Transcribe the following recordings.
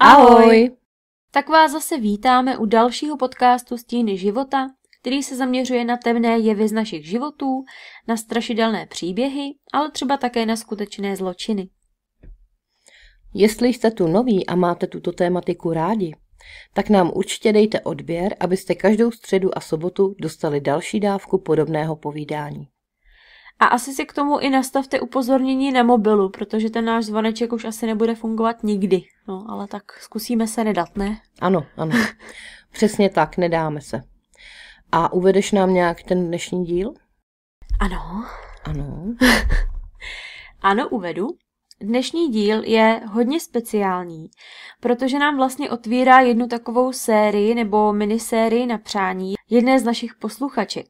Ahoj! Tak vás zase vítáme u dalšího podcastu Stíny života, který se zaměřuje na temné jevy z našich životů, na strašidelné příběhy, ale třeba také na skutečné zločiny. Jestli jste tu noví a máte tuto tématiku rádi, tak nám určitě dejte odběr, abyste každou středu a sobotu dostali další dávku podobného povídání. A asi si k tomu i nastavte upozornění na mobilu, protože ten náš zvoneček už asi nebude fungovat nikdy. No, ale tak zkusíme se nedat, ne? Ano. Přesně tak, nedáme se. A uvedeš nám nějak ten dnešní díl? Ano. Ano, uvedu. Dnešní díl je hodně speciální, protože nám vlastně otvírá jednu takovou sérii nebo minisérii na přání jedné z našich posluchaček,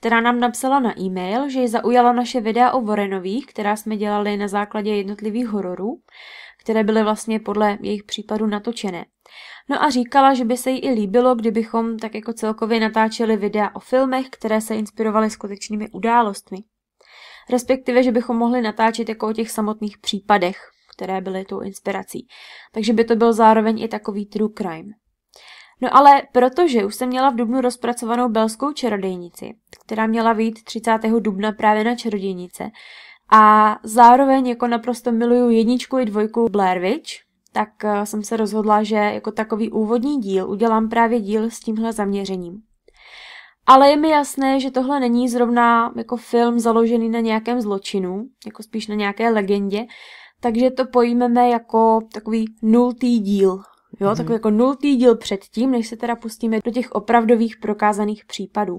která nám napsala na e-mail, že ji zaujala naše videa o Warrenových, která jsme dělali na základě jednotlivých hororů, které byly vlastně podle jejich případů natočené. No a říkala, že by se jí i líbilo, kdybychom tak jako celkově natáčeli videa o filmech, které se inspirovaly skutečnými událostmi. Respektive, že bychom mohli natáčet jako o těch samotných případech, které byly tou inspirací. Takže by to byl zároveň i takový true crime. No ale protože už jsem měla v dubnu rozpracovanou Belskou čarodějnici, která měla vyjít 30. dubna právě na čarodějnice, a zároveň jako naprosto miluju 1 i 2 Blair Witch, tak jsem se rozhodla, že jako takový úvodní díl udělám právě díl s tímhle zaměřením. Ale je mi jasné, že tohle není zrovna jako film založený na nějakém zločinu, jako spíš na nějaké legendě, takže to pojmeme jako takový 0. díl. Jo, takový jako 0. díl předtím, než se teda pustíme do těch opravdových prokázaných případů.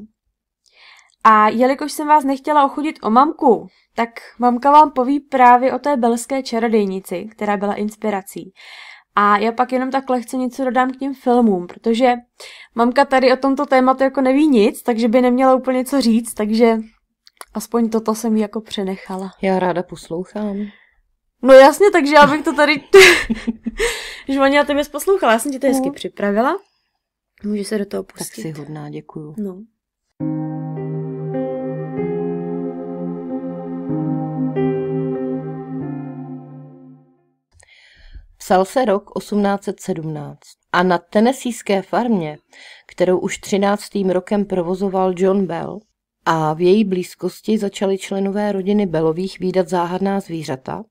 A jelikož jsem vás nechtěla ochudit o mamku, tak mamka vám poví právě o té Belské čarodějnici, která byla inspirací. A já pak jenom tak lehce něco dodám k těm filmům, protože mamka tady o tomto tématu jako neví nic, takže by neměla úplně co říct, takže aspoň toto jsem jí jako přenechala. Já ráda poslouchám. No jasně, takže já bych to tady... Žvaně, ty bys poslouchala, já jsem ti to hezky připravila. Můžeš se do toho pustit. Tak si hodná, děkuju. No. Psal se rok 1817 a na tennesseeské farmě, kterou už 13. rokem provozoval John Bell, a v její blízkosti začali členové rodiny Bellových vídat záhadná zvířata,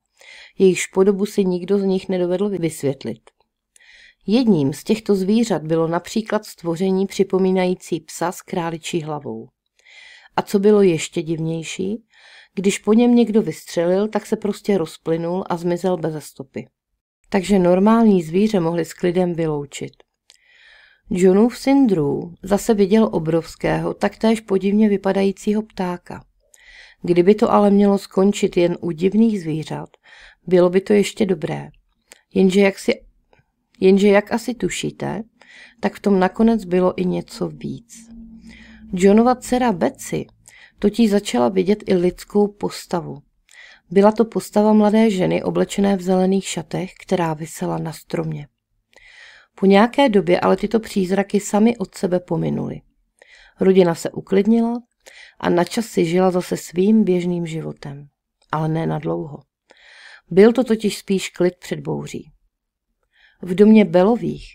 jejichž podobu si nikdo z nich nedovedl vysvětlit. Jedním z těchto zvířat bylo například stvoření připomínající psa s králičí hlavou. A co bylo ještě divnější, když po něm někdo vystřelil, tak se prostě rozplynul a zmizel beze stopy. Takže normální zvíře mohli s klidem vyloučit. Johnův syn Drew zase viděl obrovského, taktéž podivně vypadajícího ptáka. Kdyby to ale mělo skončit jen u divných zvířat, bylo by to ještě dobré. Jenže jak asi tušíte, tak v tom nakonec bylo i něco víc. Johnova dcera Betsy totiž začala vidět i lidskou postavu. Byla to postava mladé ženy oblečené v zelených šatech, která visela na stromě. Po nějaké době ale tyto přízraky sami od sebe pominuly. Rodina se uklidnila a načas si žila zase svým běžným životem. Ale ne na dlouho. Byl to totiž spíš klid před bouří. V domě Bellových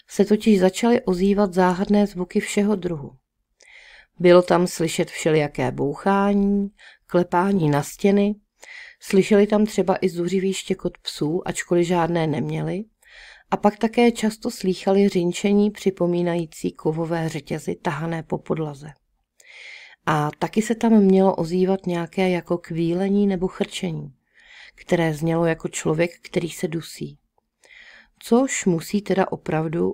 se totiž začaly ozývat záhadné zvuky všeho druhu. Bylo tam slyšet všelijaké bouchání, klepání na stěny, slyšeli tam třeba i zuřivý štěkot psů, ačkoliv žádné neměli, a pak také často slýchali řinčení připomínající kovové řetězy tahané po podlaze. A taky se tam mělo ozývat nějaké jako kvílení nebo chrčení, které znělo jako člověk, který se dusí. Což musí teda opravdu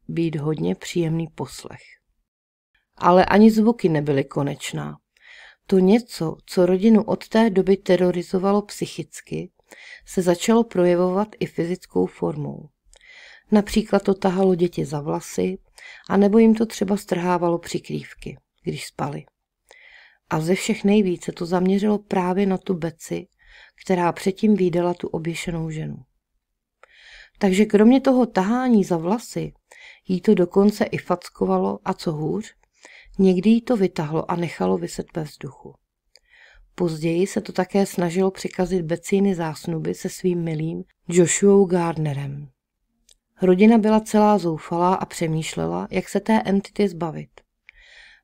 být hodně příjemný poslech. Ale ani zvuky nebyly konečná. To něco, co rodinu od té doby terorizovalo psychicky, se začalo projevovat i fyzickou formou. Například to tahalo děti za vlasy, anebo jim to třeba strhávalo přikrývky, když spali. A ze všech nejvíce to zaměřilo právě na tu Betsy, která předtím vídala tu oběšenou ženu. Takže kromě toho tahání za vlasy, jí to dokonce i fackovalo a co hůř, někdy jí to vytahlo a nechalo viset ve vzduchu. Později se to také snažilo přikazit Betsyny zásnuby se svým milým Joshuou Gardnerem. Rodina byla celá zoufalá a přemýšlela, jak se té entity zbavit.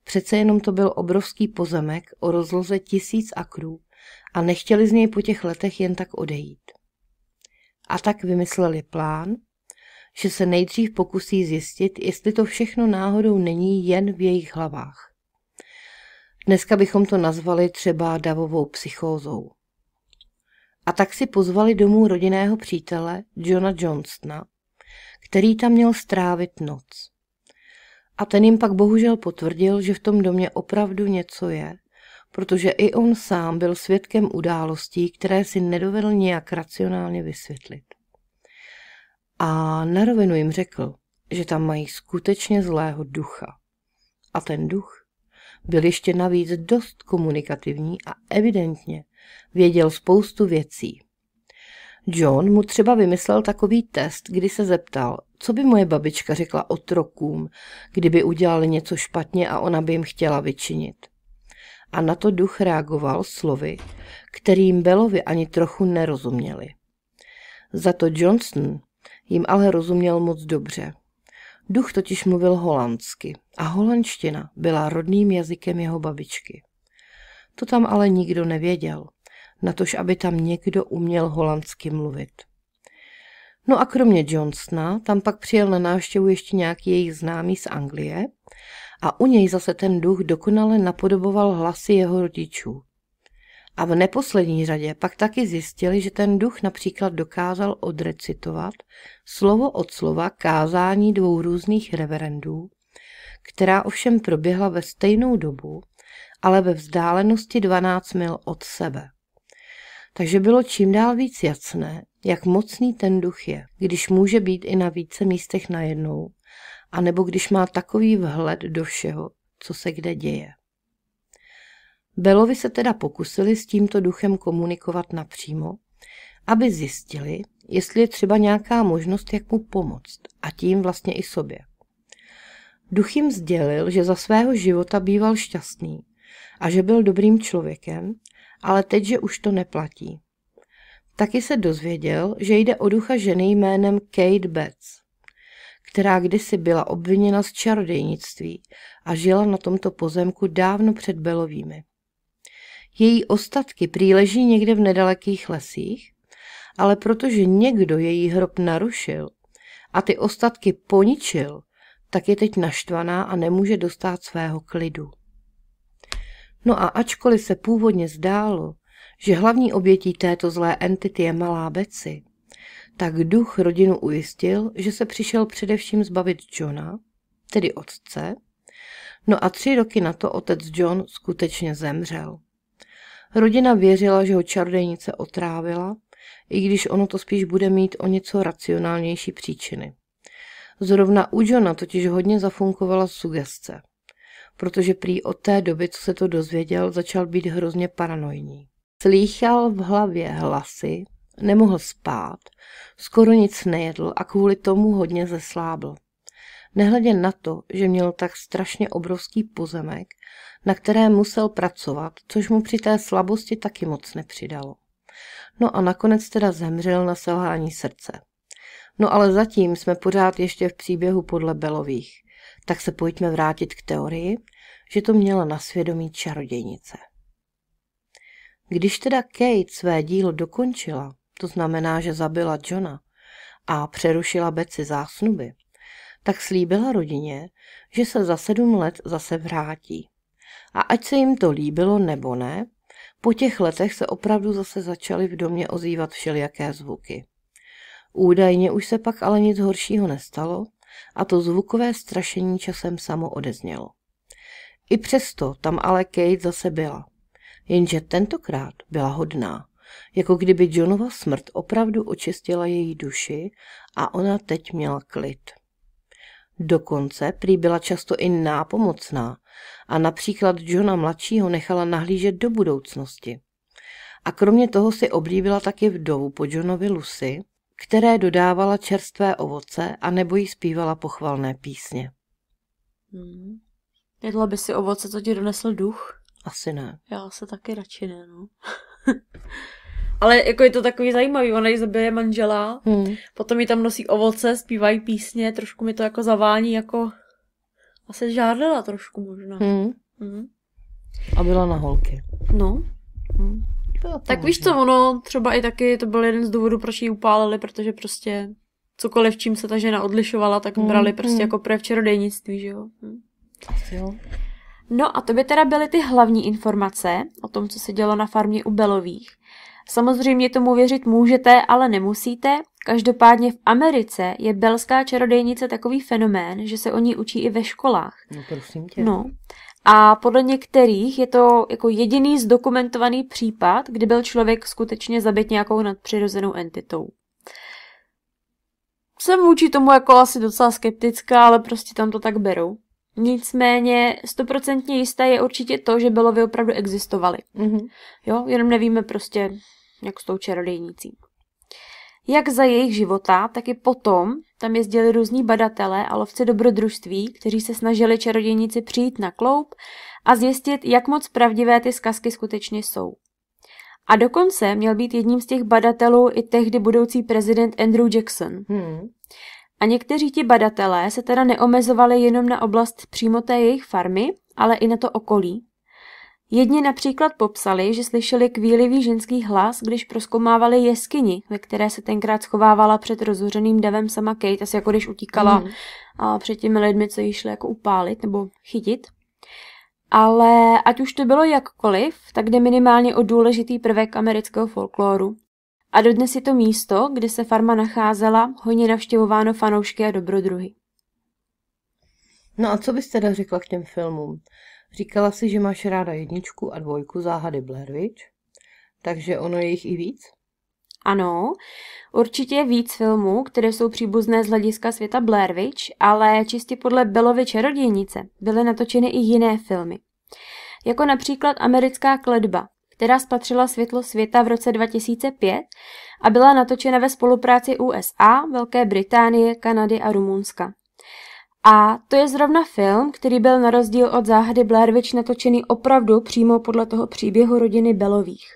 Přece jenom to byl obrovský pozemek o rozloze 1000 akrů a nechtěli z něj po těch letech jen tak odejít. A tak vymysleli plán, že se nejdřív pokusí zjistit, jestli to všechno náhodou není jen v jejich hlavách. Dneska bychom to nazvali třeba davovou psychózou. A tak si pozvali domů rodinného přítele Johna Johnstona, který tam měl strávit noc. A ten jim pak bohužel potvrdil, že v tom domě opravdu něco je, protože i on sám byl svědkem událostí, které si nedovedl nějak racionálně vysvětlit. A na rovinu jim řekl, že tam mají skutečně zlého ducha. A ten duch byl ještě navíc dost komunikativní a evidentně věděl spoustu věcí. John mu třeba vymyslel takový test, kdy se zeptal, co by moje babička řekla otrokům, kdyby udělali něco špatně a ona by jim chtěla vyčinit. A na to duch reagoval slovy, kterým Bellovi ani trochu nerozuměli. Za to Johnston jim ale rozuměl moc dobře. Duch totiž mluvil holandsky a holandština byla rodným jazykem jeho babičky. To tam ale nikdo nevěděl, natož aby tam někdo uměl holandsky mluvit. No a kromě Johnstona tam pak přijel na návštěvu ještě nějaký jejich známý z Anglie a u něj zase ten duch dokonale napodoboval hlasy jeho rodičů. A v neposlední řadě pak taky zjistili, že ten duch například dokázal odrecitovat slovo od slova kázání 2 různých reverendů, která ovšem proběhla ve stejnou dobu, ale ve vzdálenosti 12 mil od sebe. Takže bylo čím dál víc jasné, jak mocný ten duch je, když může být i na více místech najednou, anebo když má takový vhled do všeho, co se kde děje. Bellovi se teda pokusili s tímto duchem komunikovat napřímo, aby zjistili, jestli je třeba nějaká možnost, jak mu pomoct, a tím vlastně i sobě. Duch jim sdělil, že za svého života býval šťastný a že byl dobrým člověkem, ale teď, že už to neplatí. Taky se dozvěděl, že jde o ducha ženy jménem Kate Betts, která kdysi byla obviněna z čarodějnictví a žila na tomto pozemku dávno před Bellovými. Její ostatky prý leží někde v nedalekých lesích, ale protože někdo její hrob narušil a ty ostatky poničil, tak je teď naštvaná a nemůže dostát svého klidu. No a ačkoliv se původně zdálo, že hlavní obětí této zlé entity je malá Betsy, tak duch rodinu ujistil, že se přišel především zbavit Johna, tedy otce, no a 3 roky na to otec John skutečně zemřel. Rodina věřila, že ho čarodějnice otrávila, i když ono to spíš bude mít o něco racionálnější příčiny. Zrovna u Johna totiž hodně zafunkovala sugestce, protože prý od té doby, co se to dozvěděl, začal být hrozně paranoidní. Slýchal v hlavě hlasy, nemohl spát, skoro nic nejedl a kvůli tomu hodně zeslábl. Nehledě na to, že měl tak strašně obrovský pozemek, na kterém musel pracovat, což mu při té slabosti taky moc nepřidalo. No a nakonec teda zemřel na selhání srdce. No ale zatím jsme pořád ještě v příběhu podle Bellových, tak se pojďme vrátit k teorii, že to měla na svědomí čarodějnice. Když teda Kate své dílo dokončila, to znamená, že zabila Johna a přerušila Betsy zásnuby, tak slíbila rodině, že se za 7 let zase vrátí. A ať se jim to líbilo nebo ne, po těch letech se opravdu zase začaly v domě ozývat všelijaké zvuky. Údajně už se pak ale nic horšího nestalo a to zvukové strašení časem samo odeznělo. I přesto tam ale Kate zase byla, jenže tentokrát byla hodná, jako kdyby Johnova smrt opravdu očistila její duši a ona teď měla klid. Dokonce prý byla často i nápomocná a například Johna mladšího nechala nahlížet do budoucnosti. A kromě toho si oblíbila taky vdovu po Johnovi Lucy, které dodávala čerstvé ovoce a nebo jí zpívala pochvalné písně. Jedla by si ovoce, co ti donesl duch? Asi ne. Já se taky radši ne, no. Ale jako je to takový zajímavý, ona jí zabije manžela, potom jí tam nosí ovoce, zpívají písně, trošku mi to jako zavání, jako asi žádala trošku možná. A byla na holky. No. Tak víš co, ono třeba i taky, to byl jeden z důvodů, proč ji upálili, protože prostě cokoliv, čím se ta žena odlišovala, tak brali prostě jako projev čarodejnictví, že jo. Jo. No a to by teda byly ty hlavní informace o tom, co se dělo na farmě u Bellových. Samozřejmě tomu věřit můžete, ale nemusíte. Každopádně v Americe je belská čarodejnice takový fenomén, že se o ní učí i ve školách. No prosím tě. No. A podle některých je to jako jediný zdokumentovaný případ, kdy byl člověk skutečně zabit nějakou nadpřirozenou entitou. Jsem vůči tomu jako asi docela skeptická, ale prostě tam to tak berou. Nicméně 100% jisté je určitě to, že Bellovy opravdu existovaly. Jo, jenom nevíme prostě, jak s tou čarodejnicí. Jak za jejich života, tak i potom tam jezdili různí badatelé a lovci dobrodružství, kteří se snažili čarodějnici přijít na kloub a zjistit, jak moc pravdivé ty zkazky skutečně jsou. A dokonce měl být jedním z těch badatelů i tehdy budoucí prezident Andrew Jackson. A někteří ti badatelé se teda neomezovali jenom na oblast přímo té jejich farmy, ale i na to okolí. Jedni například popsali, že slyšeli kvílivý ženský hlas, když prozkoumávali jeskyni, ve které se tenkrát schovávala před rozhořeným davem sama Kate, asi jako když utíkala před těmi lidmi, co jí šli jako upálit nebo chytit. Ale ať už to bylo jakkoliv, tak jde minimálně o důležitý prvek amerického folkloru. A dodnes je to místo, kde se farma nacházela, hojně navštěvováno fanoušky a dobrodruhy. No a co bys teda řekla k těm filmům? Říkala si, že máš ráda 1 a 2 záhady Blair Witch, takže ono je jich i víc? Ano, určitě je víc filmů, které jsou příbuzné z hlediska světa Blair Witch, ale čistě podle Bellovy čarodějnice byly natočeny i jiné filmy. Jako například Americká kletba, která spatřila světlo světa v roce 2005 a byla natočena ve spolupráci USA, Velké Británie, Kanady a Rumunska. A to je zrovna film, který byl na rozdíl od záhady Blair Witch natočený opravdu přímo podle toho příběhu rodiny Bellových.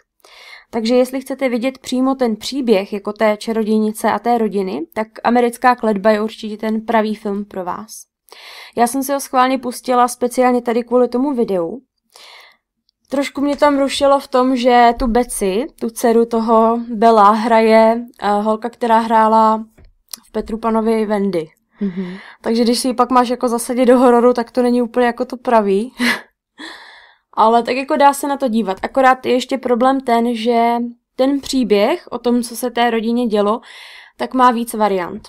Takže jestli chcete vidět přímo ten příběh jako té čarodějnice a té rodiny, tak Americká kletba je určitě ten pravý film pro vás. Já jsem si ho schválně pustila speciálně tady kvůli tomu videu. Trošku mě tam rušilo v tom, že tu Betsy, tu dceru toho Bella, hraje holka, která hrála v Petru Panovi Wendy. Takže když si ji pak máš jako zasadit do hororu, tak to není úplně jako to pravý. Ale tak jako dá se na to dívat. Akorát je ještě problém ten, že ten příběh o tom, co se té rodině dělo, tak má víc variant.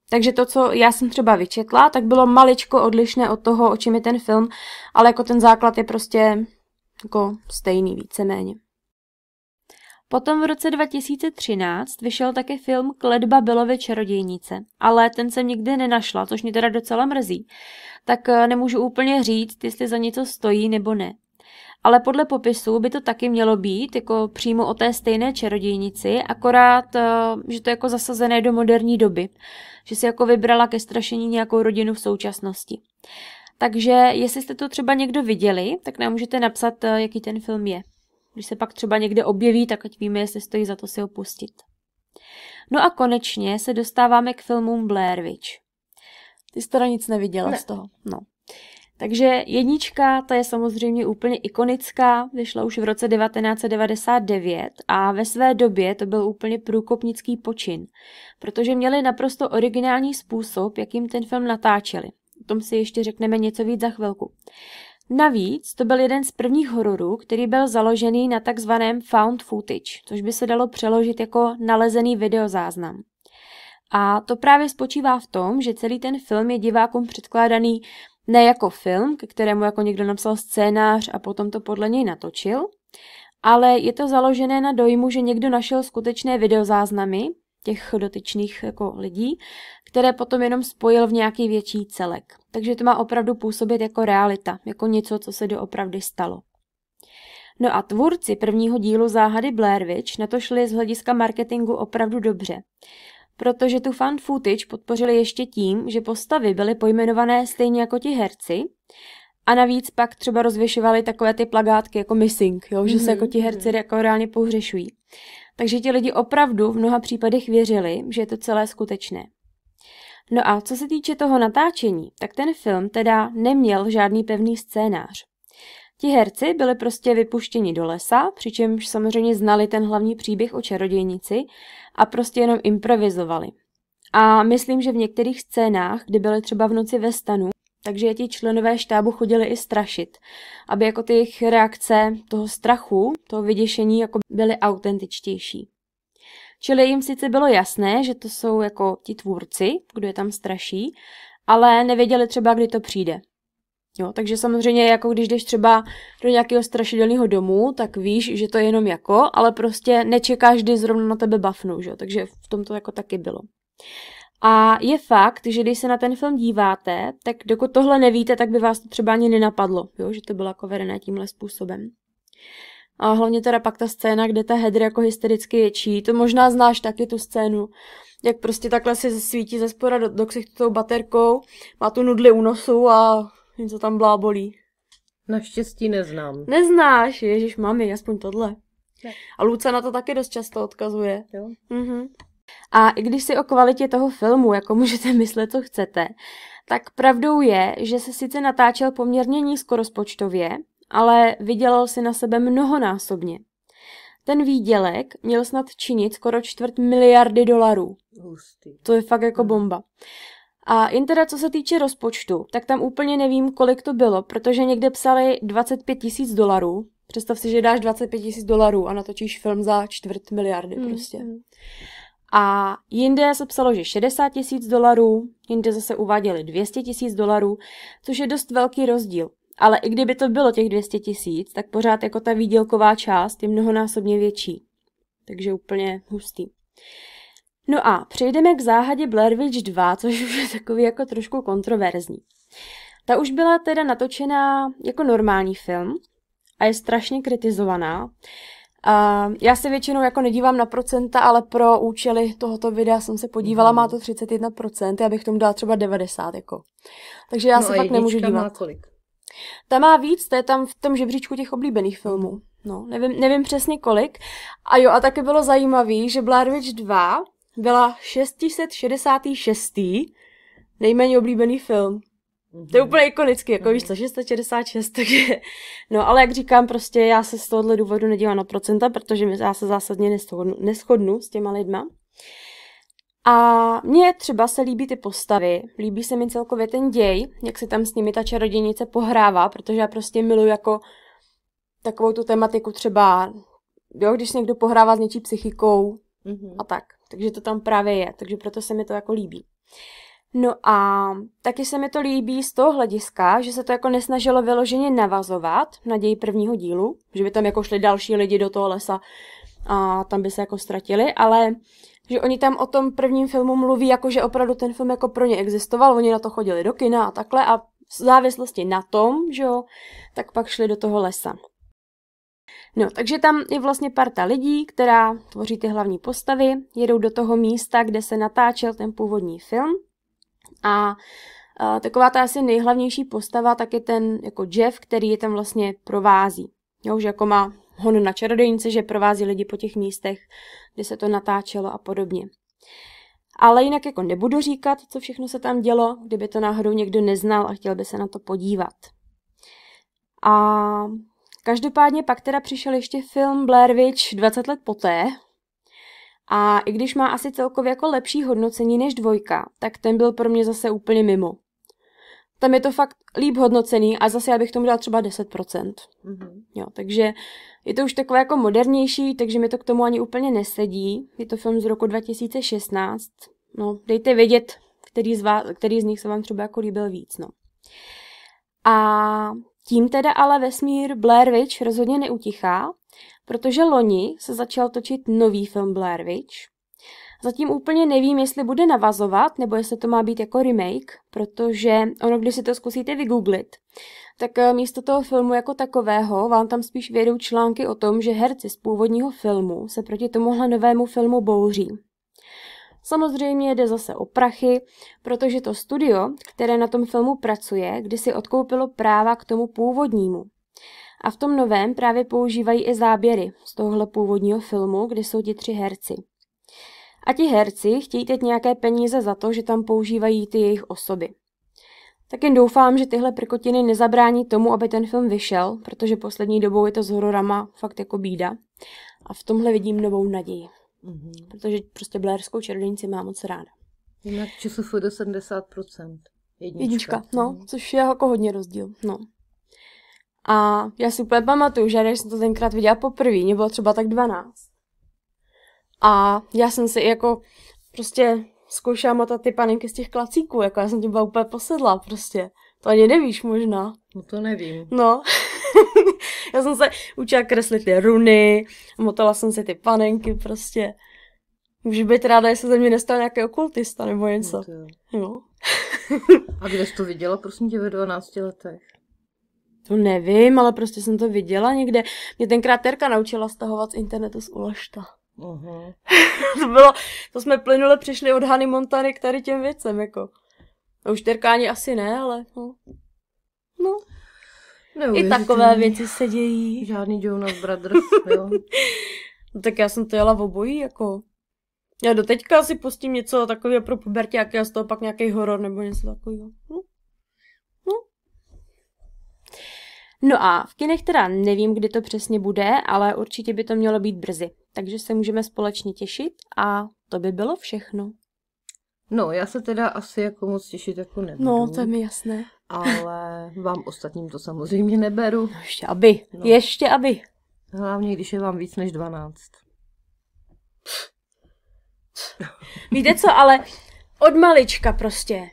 Takže to, co já jsem třeba vyčetla, tak bylo maličko odlišné od toho, o čem je ten film, ale jako ten základ je prostě jako stejný víceméně. Potom v roce 2013 vyšel také film Kletba Bellovy čarodějnice, ale ten jsem nikdy nenašla, což mě teda docela mrzí. Tak nemůžu úplně říct, jestli za něco stojí nebo ne. Ale podle popisu by to taky mělo být jako přímo o té stejné čarodějnici, akorát, že to je jako zasazené do moderní doby. Že si jako vybrala ke strašení nějakou rodinu v současnosti. Takže jestli jste to třeba někdo viděli, tak nám můžete napsat, jaký ten film je. Když se pak třeba někde objeví, tak ať víme, jestli stojí za to si ho pustit. No a konečně se dostáváme k filmům Blair Witch. Ty jsi teda nic neviděla z toho. No. Takže 1, ta je samozřejmě úplně ikonická, vyšla už v roce 1999 a ve své době to byl úplně průkopnický počin, protože měli naprosto originální způsob, jakým ten film natáčeli. O tom si ještě řekneme něco víc za chvilku. Navíc to byl jeden z prvních hororů, který byl založený na takzvaném found footage, což by se dalo přeložit jako nalezený videozáznam. A to právě spočívá v tom, že celý ten film je divákům předkládaný ne jako film, ke kterému jako někdo napsal scénář a potom to podle něj natočil, ale je to založené na dojmu, že někdo našel skutečné videozáznamy těch dotyčných jako lidí, které potom jenom spojil v nějaký větší celek. Takže to má opravdu působit jako realita, jako něco, co se doopravdy stalo. No a tvůrci prvního dílu záhady Blair Witch na to šli z hlediska marketingu opravdu dobře. Protože tu found footage podpořili ještě tím, že postavy byly pojmenované stejně jako ti herci a navíc pak třeba rozvěšovali takové ty plakátky jako missing, jo? Že se jako ti herci jako reálně pohřešují. Takže ti lidi opravdu v mnoha případech věřili, že je to celé skutečné. No a co se týče toho natáčení, tak ten film teda neměl žádný pevný scénář. Ti herci byli prostě vypuštěni do lesa, přičemž samozřejmě znali ten hlavní příběh o čarodějnici a prostě jenom improvizovali. A myslím, že v některých scénách, kdy byly třeba v noci ve stanu, takže ti členové štábu chodili i strašit, aby jako ty jejich reakce toho strachu, toho vyděšení jako byly autentičtější. Čili jim sice bylo jasné, že to jsou jako ti tvůrci, kdo je tam straší, ale nevěděli třeba, kdy to přijde. Jo, takže samozřejmě jako když jdeš třeba do nějakého strašidelného domu, tak víš, že to je jenom jako, ale prostě nečekáš, kdy zrovna na tebe bafnou, že? Takže v tom to jako taky bylo. A je fakt, že když se na ten film díváte, tak dokud tohle nevíte, tak by vás to třeba ani nenapadlo, jo? Že to bylo jako vedené tímhle způsobem. A hlavně teda pak ta scéna, kde ta Heather jako hystericky ječí, to možná znáš taky tu scénu, jak prostě takhle si svítí ze spoda do ksichtu tou baterkou, má tu nudli u nosu a něco tam blábolí. Naštěstí neznám. Neznáš, ježiš mami, aspoň tohle. Ne. A Luca na to taky dost často odkazuje. Jo. Mhm. A i když si o kvalitě toho filmu jako můžete myslet, co chcete, tak pravdou je, že se sice natáčel poměrně nízkorozpočtově, ale vydělal si na sebe mnohonásobně. Ten výdělek měl snad činit skoro 250 miliardy dolarů. Hustý. To je fakt jako bomba. A jen teda co se týče rozpočtu, tak tam úplně nevím, kolik to bylo, protože někde psali 25 000 dolarů. Představ si, že dáš 25 000 dolarů a natočíš film za 250 miliardy prostě. A jinde se psalo, že 60 000 dolarů, jinde zase uváděli 200 000 dolarů, což je dost velký rozdíl. Ale i kdyby to bylo těch 200 000, tak pořád jako ta výdělková část je mnohonásobně větší. Takže úplně hustý. No a přejdeme k záhadě Blair Witch 2, což už je takový jako trošku kontroverzní. Ta už byla teda natočená jako normální film a je strašně kritizovaná. Já se většinou jako nedívám na procenta, ale pro účely tohoto videa jsem se podívala, má to 31%, já bych tomu dala třeba 90%. Jako. Takže já se fakt nemůžu dívat. Má kolik? Ta má víc, to je tam v tom žebříčku těch oblíbených filmů. No, nevím přesně kolik. A jo, a taky bylo zajímavý, že Blair Witch 2 byla 666. nejméně oblíbený film. To je úplně ikonický, jako víš co, 666, takže... No, ale jak říkám, prostě já se z tohohle důvodu nedívám na procenta, protože já se zásadně neshodnu s těma lidma. A mně třeba se líbí ty postavy, líbí se mi celkově ten děj, jak se tam s nimi ta čarodějnice pohrává, protože já prostě miluji jako takovou tu tematiku třeba, jo, když se někdo pohrává s něčí psychikou a tak. Takže to tam právě je, takže proto se mi to jako líbí. No a taky se mi to líbí z toho hlediska, že se to jako nesnažilo vyloženě navazovat na děj prvního dílu, že by tam jako šli další lidi do toho lesa a tam by se jako ztratili, ale že oni tam o tom prvním filmu mluví, jako že opravdu ten film jako pro ně existoval, oni na to chodili do kina a takhle a v závislosti na tom, že jo, tak pak šli do toho lesa. No, takže tam je vlastně parta lidí, která tvoří ty hlavní postavy, jedou do toho místa, kde se natáčel ten původní film a taková ta asi nejhlavnější postava tak je ten jako Jeff, který je tam vlastně provází. Jo, že jako má hon na čarodějnice, že provází lidi po těch místech, kde se to natáčelo a podobně. Ale jinak jako nebudu říkat, co všechno se tam dělo, kdyby to náhodou někdo neznal a chtěl by se na to podívat. A každopádně pak teda přišel ještě film Blair Witch 20 let poté. A i když má asi celkově jako lepší hodnocení než 2, tak ten byl pro mě zase úplně mimo. Tam je to fakt líp hodnocený a zase já bych tomu dala třeba 10%. Jo, takže je to už takové jako modernější, takže mi to k tomu ani úplně nesedí. Je to film z roku 2016. No, dejte vědět, který z nich se vám třeba jako líbil víc. No. A tím teda ale vesmír Blair Witch rozhodně neutichá, protože loni se začal točit nový film Blair Witch. Zatím úplně nevím, jestli bude navazovat, nebo jestli to má být jako remake, protože ono, když si to zkusíte vygooglit, tak místo toho filmu jako takového vám tam spíš vědou články o tom, že herci z původního filmu se proti tomuhle novému filmu bouří. Samozřejmě jde zase o prachy, protože to studio, které na tom filmu pracuje, kdysi odkoupilo práva k tomu původnímu. A v tom novém právě používají i záběry z tohohle původního filmu, kde jsou ti 3 herci. A ti herci chtějí teď nějaké peníze za to, že tam používají ty jejich osoby. Tak jen doufám, že tyhle prkotiny nezabrání tomu, aby ten film vyšel, protože poslední dobou je to s hororama fakt jako bída. A v tomhle vidím novou naději. Protože prostě Blairskou čarodějnici mám moc ráda. Jinak ČSFD 70%. Jednička, no, což je jako hodně rozdíl, no. A já si úplně pamatuju, že když jsem to tenkrát viděla poprvé, mě bylo třeba tak 12. A já jsem si jako prostě zkoušela motat ty panenky z těch klacíků, jako já jsem tím byla úplně posedla prostě. To ani nevíš možná. No to nevím. No. Já jsem se učila kreslit ty runy, motala jsem si ty panenky prostě. Můžeš být ráda, jestli ze mě nestal nějaký okultista nebo něco. No. A kde jsi to viděla, prosím tě, ve 12 letech? To nevím, ale prostě jsem to viděla někde. Mě tenkrát Terka naučila stahovat z internetu z Uložta. To jsme plynule přišli od Hany Montany k tady těm věcem, jako. A už Terka ani asi ne, ale no. I takové věci se dějí. Žádný Jonas Brothers, jo. No tak já jsem to jela v obojí, jako. Já doteďka si pustím něco takového pro puberťáky a z toho pak nějaký horor nebo něco takového. No a v kinech teda nevím, kdy to přesně bude, ale určitě by to mělo být brzy. Takže se můžeme společně těšit a to by bylo všechno. No, já se teda asi jako moc těšit jako nebudu. No, to je mi jasné. Ale vám ostatním to samozřejmě neberu. No, ještě aby. Hlavně, když je vám víc než 12. Víte co, ale od malička prostě.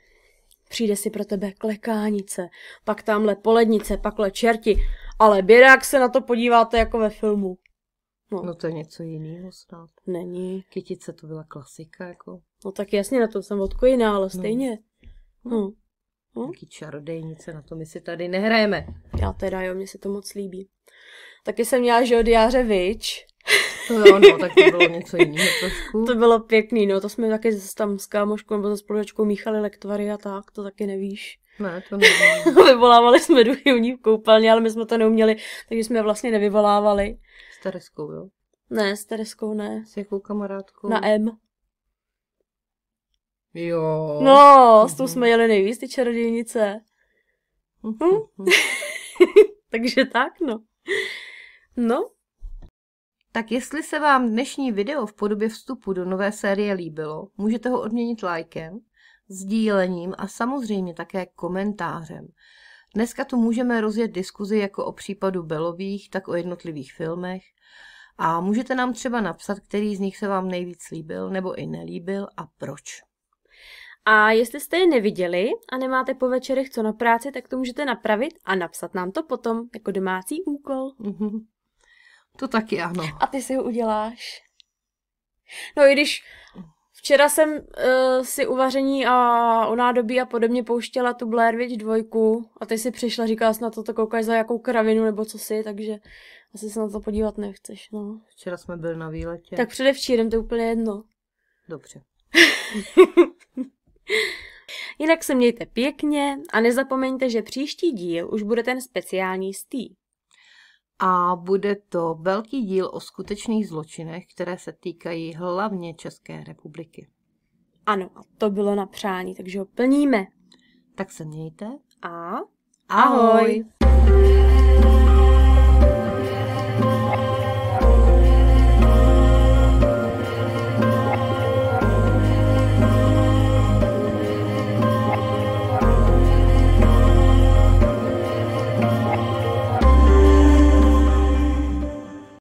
Přijde si pro tebe klekánice, pak tamhle polednice, pakle čerti, ale běda, jak se na to podíváte jako ve filmu. No to je něco jiného snad. Není. Kytice to byla klasika, jako. No tak jasně, na to jsem odkojená, ale stejně. Jaký čarodejnice, na to my si tady nehrajeme. Já teda jo, mně se to moc líbí. Taky jsem měla, že od Jáře Witch. To jo, no, tak to bylo něco jiného trošku. To bylo pěkný, no, to jsme taky tam s kámoškou nebo se spolužačkou míchali lektvary a tak, to taky nevíš. Ne, to nevím. Vyvolávali jsme duchy u ní v koupelně, ale my jsme to neuměli, takže jsme vlastně nevyvolávali. S Tereskou, jo? Ne, s Tereskou ne. S jakou kamarádkou? Na M. Jo. No, s tou jsme jeli nejvíc, ty čarodějnice. Takže tak, no. No. Tak jestli se vám dnešní video v podobě vstupu do nové série líbilo, můžete ho odměnit lajkem, sdílením a samozřejmě také komentářem. Dneska tu můžeme rozjet diskuzi jako o případu Bellových, tak o jednotlivých filmech. A můžete nám třeba napsat, který z nich se vám nejvíc líbil nebo i nelíbil a proč. A jestli jste je neviděli a nemáte po večerech co na práci, tak to můžete napravit a napsat nám to potom jako domácí úkol. To taky ano. A ty si ho uděláš. No i když včera jsem si u vaření a u nádobí a podobně pouštěla tu Blair Witch 2 a ty si přišla, říkala jsi na to koukáš za jakou kravinu nebo co si, takže asi se na to podívat nechceš, no. Včera jsme byli na výletě. Tak předevčírem, to je úplně jedno. Dobře. Jinak se mějte pěkně a nezapomeňte, že příští díl už bude ten speciální stý. A bude to velký díl o skutečných zločinech, které se týkají hlavně České republiky. Ano, a to bylo na přání, takže ho plníme. Tak se mějte a ahoj!